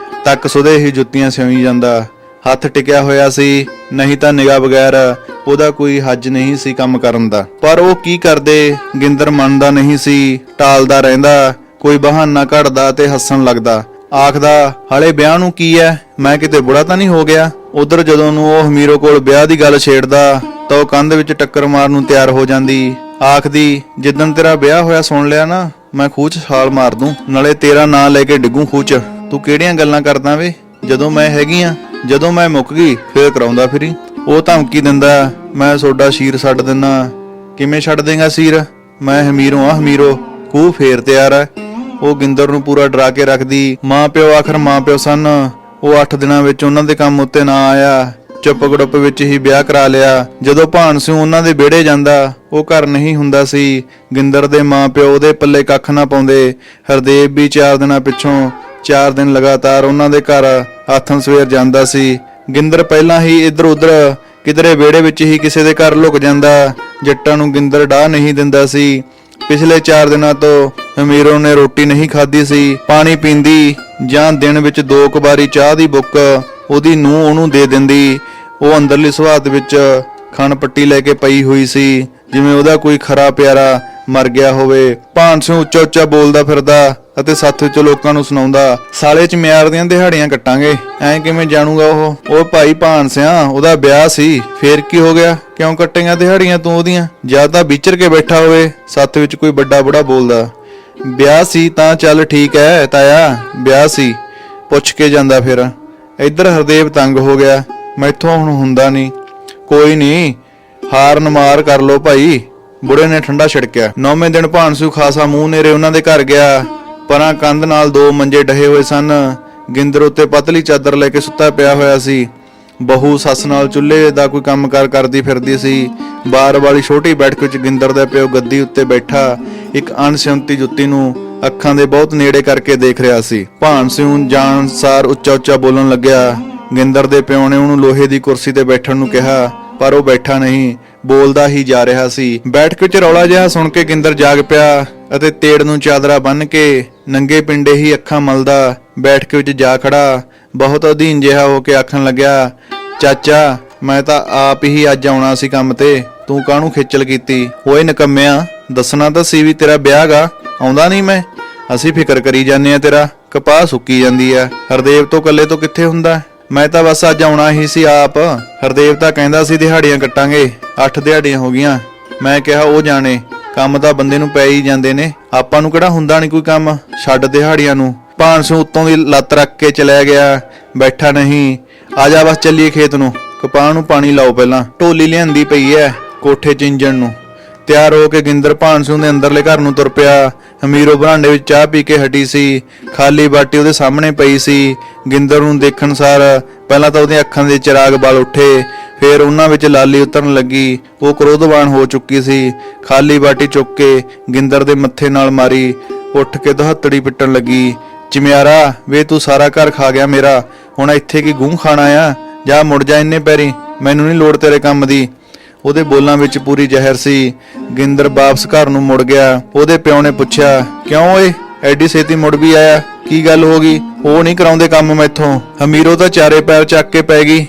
ਤੱਕ ਸੁਦੇ ਹੀ ਜੁੱਤੀਆਂ ਸਿਉਈ ਜਾਂਦਾ। ਹੱਥ ਟਿਕਿਆ ਹੋਇਆ ਸੀ, ਨਹੀਂ ਤਾਂ ਨਿਗਾਹ ਬਗੈਰ ਉਹਦਾ ਕੋਈ ਹੱਜ ਨਹੀਂ ਸੀ ਕੰਮ ਕਰਨ ਦਾ। ਪਰ ਉਹ ਕੀ ਕਰਦੇ, ਗਿੰਦਰ ਮੰਨਦਾ ਨਹੀਂ ਸੀ, ਟਾਲਦਾ ਰਹਿੰਦਾ। ਕੋਈ ਬਹਾਨਾ ਘੜਦਾ ਤੇ ਹੱਸਣ ਲੱਗਦਾ। ਆਖਦਾ, ਹਾਲੇ ਵਿਆਹ ਨੂੰ ਕੀ ਐ, ਮੈਂ ਕਿਤੇ ਬੁੜਾ ਤਾਂ ਨਹੀਂ ਹੋ ਗਿਆ। ਉਧਰ ਜਦੋਂ ਨੂੰ ਉਹ ਹਮੀਰੋ ਕੋਲ ਵਿਆਹ ਦੀ ਗੱਲ ਛੇੜਦਾ ਤਾਂ ਉਹ ਕੰਧ ਵਿੱਚ ਟੱਕਰ ਮਾਰਨ ਨੂੰ ਤਿਆਰ ਹੋ ਜਾਂਦੀ। ਆਖਦੀ, ਜਿੱਦਣ ਤੇਰਾ ਵਿਆਹ ਹੋਇਆ ਸੁਣ ਲਿਆ ਨਾ, ਮੈਂ ਖੂਹ 'ਚ ਛਾਲ ਮਾਰ ਦੂੰ, ਨਾਲੇ ਤੇਰਾ ਨਾਂ ਲੈ ਕੇ ਡਿੱਗੂ ਖੂਹ 'ਚ। ਤੂੰ ਕਿਹੜੀਆਂ ਗੱਲਾਂ ਕਰਦਾ ਵੇ, ਜਦੋਂ ਮੈਂ ਹੈਗੀ ਆ, ਜਦੋਂ ਮੈਂ ਮੁੱਕ ਗਈ ਫੇਰ ਕਰਾਉਂਦਾ ਫਿਰੀ। ਉਹ ਧਮਕੀ ਦਿੰਦਾ, ਮੈਂ ਤੁਹਾਡਾ ਸ਼ੀਰ ਛੱਡ ਦਿੰਨਾ। ਕਿਵੇਂ ਛੱਡ ਦੇਂਗਾ ਸ਼ੀਰ, ਮੈਂ ਹਮੀਰੋ ਆ ਹਮੀਰੋ, ਖੂਹ ਫੇਰ ਤਿਆਰ ਹੈ। ਉਹ ਗਿੰਦਰ ਨੂੰ ਪੂਰਾ ਡਰਾ ਕੇ ਰੱਖਦੀ। ਮਾਂ ਪਿਓ ਆਖਰ ਮਾਂ ਪਿਓ ਸਨ। ਉਹ 8 ਦਿਨਾਂ ਵਿੱਚ ਉਹਨਾਂ ਦੇ ਕੰਮ ਉੱਤੇ ਨਾ ਆਇਆ। ਚੁੱਪ ਗੜੁੱਪ ਵਿੱਚ ਹੀ ਵਿਆਹ ਕਰਾ ਲਿਆ। ਜਦੋਂ ਭਾਨ ਸਿੰਘ ਉਹਨਾਂ ਦੇ ਵਿਹੜੇ ਜਾਂਦਾ, ਉਹ ਘਰ ਨਹੀਂ ਹੁੰਦਾ ਸੀ। ਗਿੰਦਰ ਦੇ ਮਾਂ ਪਿਓ ਉਹਦੇ ਪੱਲੇ ਕੱਖ ਨਾ ਪਾਉਂਦੇ। ਹਰਦੇਵ ਵੀ 4 ਦਿਨਾਂ ਪਿੱਛੋਂ 4 ਦਿਨ ਲਗਾਤਾਰ ਉਹਨਾਂ ਦੇ ਘਰ ਆਥਣ ਸਵੇਰ ਜਾਂਦਾ ਸੀ। ਗਿੰਦਰ ਪਹਿਲਾਂ ਹੀ ਇੱਧਰ ਉੱਧਰ ਕਿਧਰੇ ਵਿਹੜੇ ਵਿੱਚ ਹੀ ਕਿਸੇ ਦੇ ਘਰ ਲੁਕ ਜਾਂਦਾ। ਜੱਟਾਂ ਨੂੰ ਗਿੰਦਰ ਡਾਹ ਨਹੀਂ ਦਿੰਦਾ ਸੀ। ਪਿਛਲੇ 4 ਦਿਨਾਂ ਤੋਂ ਹਮੀਰੋ ਨੇ ਰੋਟੀ ਨਹੀਂ ਖਾਧੀ ਸੀ। ਪਾਣੀ ਪੀਂਦੀ ਜਾਂ ਦਿਨ ਵਿੱਚ 2 ਵਾਰੀ ਚਾਹ ਦੀ ਬੁੱਕ ਉਹਦੀ ਨੂੰਹ ਉਹਨੂੰ ਦੇ ਦਿੰਦੀ। ਉਹ ਅੰਦਰਲੀ ਸੁਹਾਤ ਵਿੱਚ ਖਣ ਪੱਟੀ ਲੈ ਕੇ ਪਈ ਹੋਈ ਸੀ, ਜਿਵੇਂ ਉਹਦਾ ਕੋਈ ਖਰਾ ਪਿਆਰਾ ਮਰ ਗਿਆ ਹੋਵੇ। ਭਾਨ ਸਿੰਘ ਉੱਚਾ ਉੱਚਾ ਬੋਲਦਾ ਫਿਰਦਾ ਅਤੇ ਸੱਥ ਵਿੱਚ ਲੋਕਾਂ ਨੂੰ ਸੁਣਾਉਂਦਾ, ਸਾਲੇ ਚਮਿਆਰ ਦੀਆਂ ਦਿਹਾੜੀਆਂ ਕੱਟਾਂਗੇ। ਐਂ ਕਿਵੇਂ ਜਾਣੂਗਾ ਉਹ ਭਾਈ ਭਾਨ ਸਿਆ, ਉਹਦਾ ਵਿਆਹ ਸੀ, ਫੇਰ ਕੀ ਹੋ ਗਿਆ, ਕਿਉਂ ਕੱਟੇਗਾ ਦਿਹਾੜੀਆਂ ਤੂੰ ਉਹਦੀਆਂ, ਜਾਂ ਤਾਂ ਵਿਚਰ ਕੇ ਬੈਠਾ ਹੋਵੇ। ਸੱਥ ਵਿੱਚ ਕੋਈ ਵੱਡਾ ਬੁੜਾ ਬੋਲਦਾ, ਵਿਆਹ ਸੀ ਤਾਂ ਚੱਲ ਠੀਕ ਹੈ ਤਾਇਆ, ਵਿਆਹ ਸੀ, ਪੁੱਛ ਕੇ ਜਾਂਦਾ। ਫਿਰ ਇੱਧਰ ਹਰਦੇਵ ਤੰਗ ਹੋ ਗਿਆ, ਮੈਥੋਂ ਹੁਣ ਹੁੰਦਾ ਨਹੀਂ। ਕੋਈ ਨਹੀਂ, ਹਾਰ ਨਮਾਰ ਕਰ ਲੋ ਭਾਈ, ਬੁੜੇ ਨੇ ਠੰਡਾ ਛਿੜਕਿਆ। 9ਵੇਂ ਦਿਨ ਭਾਨ ਸਿੰਘ ਖਾਸਾ ਮੂੰਹ ਨੇਰੇ ਉਹਨਾਂ ਦੇ ਘਰ ਗਿਆ। ਪਰਾਂ ਕੰਧ ਨਾਲ 2 ਮੰਜੇ ਡਹੇ ਹੋਏ ਸਨ। ਗਿੰਦਰ ਉੱਤੇ ਪਤਲੀ ਚਾਦਰ ਲੈ ਕੇ ਸੁੱਤਾ ਪਿਆ ਹੋਇਆ ਸੀ। ਬਹੂ ਸੱਸ ਨਾਲ ਚੁੱਲ੍ਹੇ ਦਾ ਕੋਈ ਕੰਮਕਾਰ ਕਰਦੀ ਫਿਰਦੀ ਸੀ। ਬਾਰ ਵਾਲੀ ਛੋਟੀ ਬੈਠਕ ਵਿੱਚ ਗਿੰਦਰ ਦਾ ਪਿਓ ਗੱਦੀ ਉੱਤੇ ਬੈਠਾ ਇੱਕ ਅਣਸਿਉਂਤੀ ਜੁੱਤੀ ਨੂੰ ਅੱਖਾਂ ਦੇ ਬਹੁਤ ਨੇੜੇ ਕਰਕੇ ਦੇਖ ਰਿਹਾ ਸੀ। ਭਾਨ ਸਿੰਘ ਜਾਣਸਾਰ ਉੱਚਾ ਉੱਚਾ ਬੋਲਣ ਲੱਗਿਆ। ਗਿੰਦਰ ਦੇ ਪਿਓ ਨੇ ਉਹਨੂੰ ਲੋਹੇ ਦੀ ਕੁਰਸੀ ਤੇ ਬੈਠਣ ਨੂੰ ਕਿਹਾ, ਪਰ ਉਹ ਬੈਠਾ ਨਹੀਂ, ਬੋਲਦਾ ਹੀ ਜਾ ਰਿਹਾ ਸੀ। ਬੈਠਕ ਵਿੱਚ ਰੌਲਾ ਜਿਹਾ ਸੁਣ ਕੇ ਗਿੰਦਰ ਜਾਗ ਪਿਆ ਅਤੇ ਤੇੜ ਨੂੰ ਚਾਦਰਾ ਬੰਨ੍ਹ ਕੇ ਨੰਗੇ ਪਿੰਡੇ ਹੀ ਅੱਖਾਂ ਮਲਦਾ ਬੈਠਕ ਵਿੱਚ ਜਾ ਖੜਾ। ਬਹੁਤ ਅਧੀਨ ਜਿਹਾ ਹੋ ਕੇ ਆਖਣ ਲੱਗਿਆ, ਚਾਚਾ ਮੈਂ ਤਾਂ ਆਪ ਹੀ ਅੱਜ ਆਉਣਾ ਸੀ ਕੰਮ ਤੇ, ਤੂੰ ਕਾਹਨੂੰ ਖੇਚਲ ਕੀਤੀ। ਓਏ ਨਕੰਮਿਆ, ਦੱਸਣਾ ਤਾਂ ਸੀ ਵੀ ਤੇਰਾ ਵਿਆਹ ਗਾ, ਆਉਂਦਾ ਨਹੀਂ ਮੈਂ। ਅਸੀਂ ਫਿਕਰ ਕਰੀ ਜਾਂਦੇ ਆ, ਤੇਰਾ ਕਪਾਹ ਸੁੱਕੀ ਜਾਂਦੀ ਆ। ਹਰਦੇਵ ਤੋਂ ਇਕੱਲੇ ਤੋਂ ਕਿੱਥੇ ਹੁੰਦਾ, ਮੈਂ ਤਾਂ ਬਸ ਅੱਜ ਆਉਣਾ ਹੀ ਸੀ ਆਪ। ਹਰਦੇਵ ਤਾਂ ਕਹਿੰਦਾ ਸੀ ਦਿਹਾੜੀਆਂ ਕੱਟਾਂਗੇ, 8 ਦਿਹਾੜੀਆਂ ਹੋ ਗਈਆਂ। ਮੈਂ ਕਿਹਾ ਉਹ ਜਾਣੇ, ਕੰਮ ਤਾਂ ਬੰਦੇ ਨੂੰ ਪੈ ਹੀ ਜਾਂਦੇ ਨੇ, ਆਪਾਂ ਨੂੰ ਕਿਹੜਾ ਹੁੰਦਾ ਨਹੀਂ ਕੋਈ ਕੰਮ, ਛੱਡ ਦਿਹਾੜੀਆਂ ਨੂੰ। ਭਾਨ ਸਿੰਘ ਉੱਤੋਂ ਦੀ ਲੱਤ ਰੱਖ ਕੇ ਚਲਿਆ ਗਿਆ, ਬੈਠਾ ਨਹੀਂ। ਆ ਜਾ ਬਸ ਚੱਲੀਏ ਖੇਤ ਨੂੰ, ਕਪਾਹ ਨੂੰ ਪਾਣੀ ਲਾਓ ਪਹਿਲਾਂ, ਢੋਲੀ ਲਿਆਂਦੀ ਪਈ ਐ ਕੋਠੇ 'ਚ ਇੰਜਣ ਨੂੰ। ਤਿਆਰ ਹੋ ਕੇ ਗਿੰਦਰ ਭਾਨ ਸਿੰਘ ਦੇ ਅੰਦਰਲੇ ਘਰ ਨੂੰ ਤੁਰ ਪਿਆ। ਹਮੀਰੋ ਬਰਾਂਡੇ ਵਿੱਚ ਚਾਹ ਪੀ ਕੇ ਹਟੀ ਸੀ। ਖਾਲੀ ਬਾਟੀ ਉਹਦੇ ਸਾਹਮਣੇ ਪਈ ਸੀ। ਗਿੰਦਰ ਨੂੰ ਦੇਖਣ ਸਾਰ ਪਹਿਲਾਂ ਤਾਂ ਉਹਦੀਆਂ ਅੱਖਾਂ ਦੇ ਚਿਰਾਗ ਬਲ ਉੱਠੇ, ਫਿਰ ਉਹਨਾਂ ਵਿੱਚ ਲਾਲੀ ਉਤਰਨ ਲੱਗੀ। ਉਹ ਕ੍ਰੋਧਵਾਨ ਹੋ ਚੁੱਕੀ ਸੀ। ਖਾਲੀ ਬਾਟੀ ਚੁੱਕ ਕੇ ਗਿੰਦਰ ਦੇ ਮੱਥੇ ਨਾਲ ਮਾਰੀ, ਉੱਠ ਕੇ ਦਹੱਤੜੀ ਪਿੱਟਣ ਲੱਗੀ। ਚਿਮਿਆਰਾ ਵੇ ਤੂੰ ਸਾਰਾ ਘਰ ਖਾ ਗਿਆ ਮੇਰਾ, ਹੁਣ ਇੱਥੇ ਕੀ ਗੂੰ ਖਾਣਾ ਆ? ਜਾ ਮੁੜ ਜਾ ਇੰਨੇ ਪੈਰੀ, ਮੈਨੂੰ ਨਹੀਂ ਲੋੜ ਤੇਰੇ ਕੰਮ ਦੀ। ਉਹਦੇ ਬੋਲਾਂ ਵਿੱਚ ਪੂਰੀ ਜ਼ਹਿਰ ਸੀ। ਗਿੰਦਰ ਵਾਪਸ ਘਰ ਨੂੰ ਮੁੜ ਗਿਆ। ਉਹਦੇ ਪਿਓ ਨੇ ਪੁੱਛਿਆ, ਕਿਉਂ ਓਏ ਐਡੀ ਛੇਤੀ ਮੁੜ ਵੀ ਆਇਆ? ਕੀ ਗੱਲ ਹੋ ਗਈ? ਉਹ ਨਹੀਂ ਕਰਾਉਂਦੇ ਕੰਮ ਮੈਥੋਂ। ਹਮੀਰੋ ਤਾਂ ਚਾਰੇ ਪੈਰ ਚੱਕ ਕੇ ਪੈ ਗਈ।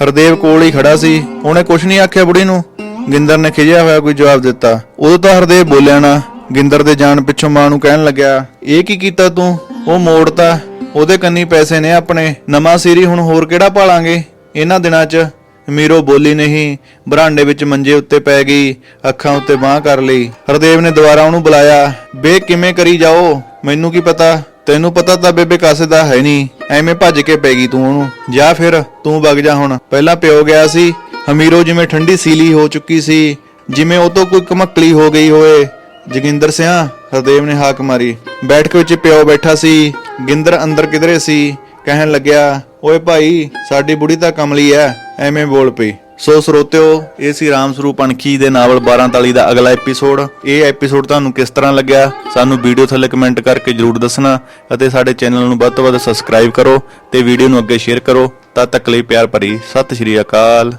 ਹਰਦੇਵ ਕੋਲ ਹੀ ਖੜਾ ਸੀ, ਉਹਨੇ ਕੁਛ ਨਹੀਂ ਆਖਿਆ ਬੁੜੀ ਨੂੰ। ਗਿੰਦਰ ਨੇ ਖਿਜਿਆ ਹੋਇਆ ਕੋਈ ਜਵਾਬ ਦਿੱਤਾ। ਉਦੋਂ ਤਾਂ ਹਰਦੇਵ ਬੋਲਿਆ ਨਾ। ਗਿੰਦਰ ਦੇ ਜਾਣ ਪਿੱਛੋਂ ਮਾਂ ਨੂੰ ਕਹਿਣ ਲੱਗਿਆ, ਇਹ ਕੀ ਕੀਤਾ ਤੂੰ? ਉਹ ਮੋੜਤਾ, ਉਹਦੇ ਕੰਨੀ ਪੈਸੇ ਨੇ ਆਪਣੇ, ਨਵਾਂ ਸੀਰੀ ਹੁਣ ਹੋਰ ਕਿਹੜਾ ਭਾਲਾਂਗੇ ਇਹਨਾਂ ਦਿਨਾਂ 'ਚ। ਹਮੀਰੋ ਬੋਲੀ ਨਹੀਂ, ਬਰਾਂਡੇ ਵਿੱਚ ਮੰਜੇ ਉੱਤੇ ਪੈ ਗਈ, ਅੱਖਾਂ ਉੱਤੇ ਬਾਂਹ ਕਰ ਲਈ। ਹਰਦੇਵ ਨੇ ਦੁਬਾਰਾ ਉਹਨੂੰ ਬੁਲਾਇਆ, ਬੇ ਕਿਵੇਂ ਕਰੀ ਜਾਓ, ਮੈਨੂੰ ਕੀ ਪਤਾ? ਤੈਨੂੰ ਪਤਾ ਤਾਂ ਬੇਬੇ ਕਾਸੇ ਦਾ ਹੈ ਨਹੀਂ, ਐਵੇਂ ਭੱਜ ਕੇ ਪੈ ਗਈ ਤੂੰ ਉਹਨੂੰ। ਜਾ ਫਿਰ ਤੂੰ ਵਗ ਜਾ ਹੁਣ। ਪਹਿਲਾਂ ਪਿਓ ਗਿਆ ਸੀ। ਹਮੀਰੋ ਜਿਵੇਂ ਠੰਡੀ ਸੀਲੀ ਹੋ ਚੁੱਕੀ ਸੀ, ਜਿਵੇਂ ਉਹ ਤੋਂ ਕੋਈ ਘਮਕਲੀ ਹੋ ਗਈ ਹੋਏ। ਜੋਗਿੰਦਰ ਸਿਆਂ, ਹਰਦੇਵ ਨੇ ਹਾਕ ਮਾਰੀ। ਬੈਠਕ ਵਿੱਚ ਪਿਓ ਬੈਠਾ ਸੀ। ਗਿੰਦਰ ਅੰਦਰ ਕਿਧਰੇ ਸੀ। ਕਹਿਣ ਲੱਗਿਆ, ਓਏ ਭਾਈ ਸਾਡੀ ਬੁੜੀ ਤਾਂ ਕਮਲੀ ਐ, ਐਵੇਂ ਬੋਲ ਪਈ। ਸੋ ਸਰੋਤਿਓ, ਇਹ ਸੀ ਰਾਮ ਸਰੂਪ ਅਣਖੀ ਦੇ ਨਾਵਲ 12 ਤਾਲੀ ਦਾ ਅਗਲਾ ਐਪੀਸੋਡ। ਇਹ ਐਪੀਸੋਡ ਤੁਹਾਨੂੰ ਕਿਸ ਤਰ੍ਹਾਂ ਲੱਗਿਆ ਸਾਨੂੰ ਵੀਡੀਓ ਥੱਲੇ ਕਮੈਂਟ ਕਰਕੇ ਜਰੂਰ ਦੱਸਣਾ, ਅਤੇ ਸਾਡੇ ਚੈਨਲ ਨੂੰ ਵੱਧ ਤੋਂ ਵੱਧ ਸਬਸਕ੍ਰਾਈਬ ਕਰੋ ਤੇ ਵੀਡੀਓ ਨੂੰ ਅੱਗੇ ਸ਼ੇਅਰ ਕਰੋ। ਤਦ ਤੱਕ ਲਈ ਪਿਆਰ ਭਰੀ ਸਤਿ ਸ਼੍ਰੀ ਅਕਾਲ।